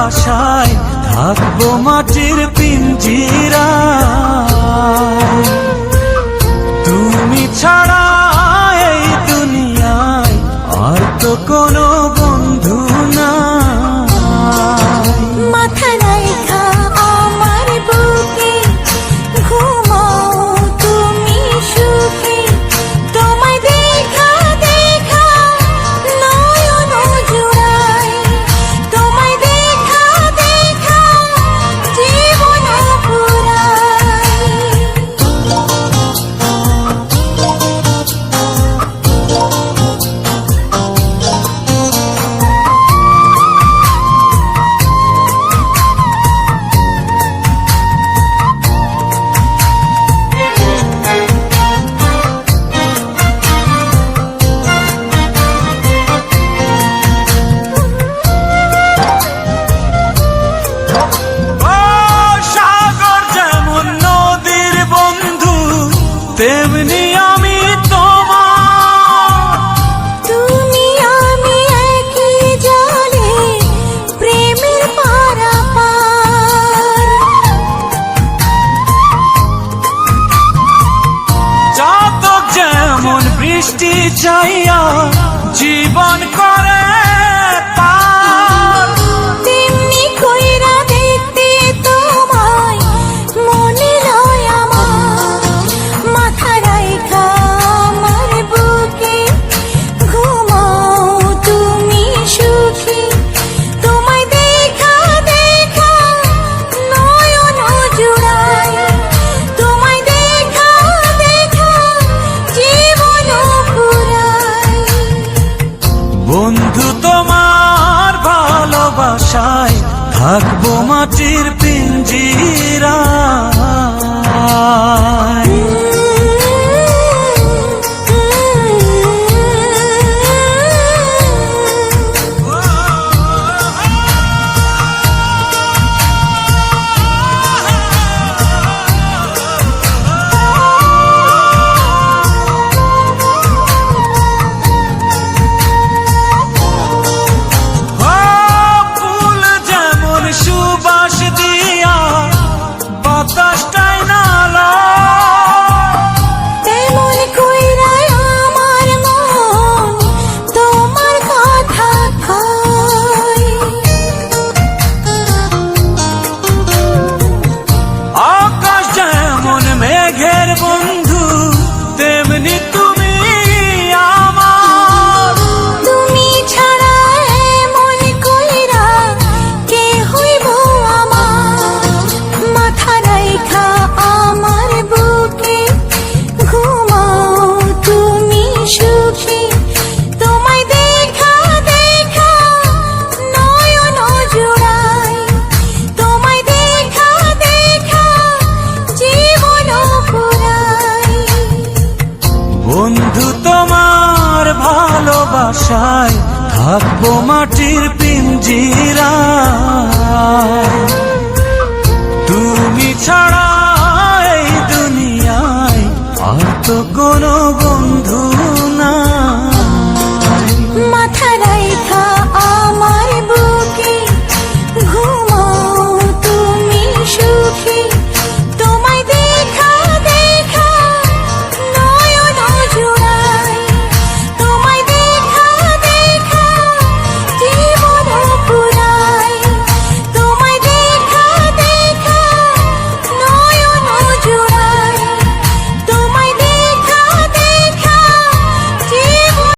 ভালোবাসায় থাকবো মাটির পিঞ্জিরায়। তুমি ছাড়া এই দুনিয়ায় আর তো কোনো বন্ধু নাই। মাথা রাইখা আমার বুকে ঘুমাও তুমি সুখে, তোমায় দেখা দেখা নয়ন জুড়াই, তোমায় দেখা দেখা জীবন পুরাই। তেমনি আমি তোমার, তুমি আমি একই জলে প্রেমের পারাপার। চাতক যেমন বৃষ্টি চাইয়া জীবন করে পার, তেমনি কইরা দেখতে তোমায় মনে লয় আমার। মাথা রাইখা আমার বুকে ঘুমাও তুমি সুখে, তোমায় দেখা দেখা নয়ন জুড়াই, তোমায় দেখা দেখা জীবন পুরাই। বন্ধু তোমার ভালোবাসায় থাকবো মাটির পিঞ্জিরায়। ফুল যেমন সুবাস দিয়া বাতাসটাই নালা, তেমন কইরা আমার মন তোমার কথা কয়। আকাশ যেমন মেঘের বন্ধু তেমনি তুমি আমার। তুমি ছাড়া এমন কইরা কে হইব আমার। মাথা রাইখা আমার বুকে ঘুমাও তুমি সুখে, তোমায় দেখা দেখা নয়ন জুড়াই, তোমায় দেখা দেখা জীবন পুরাই। বন্ধু তোমার ভালোবাসায় থাকবো মাটির পিঞ্জিরায়। তুমি ছাড়া এই দুনিয়ায় আর তো কোনো বন্ধু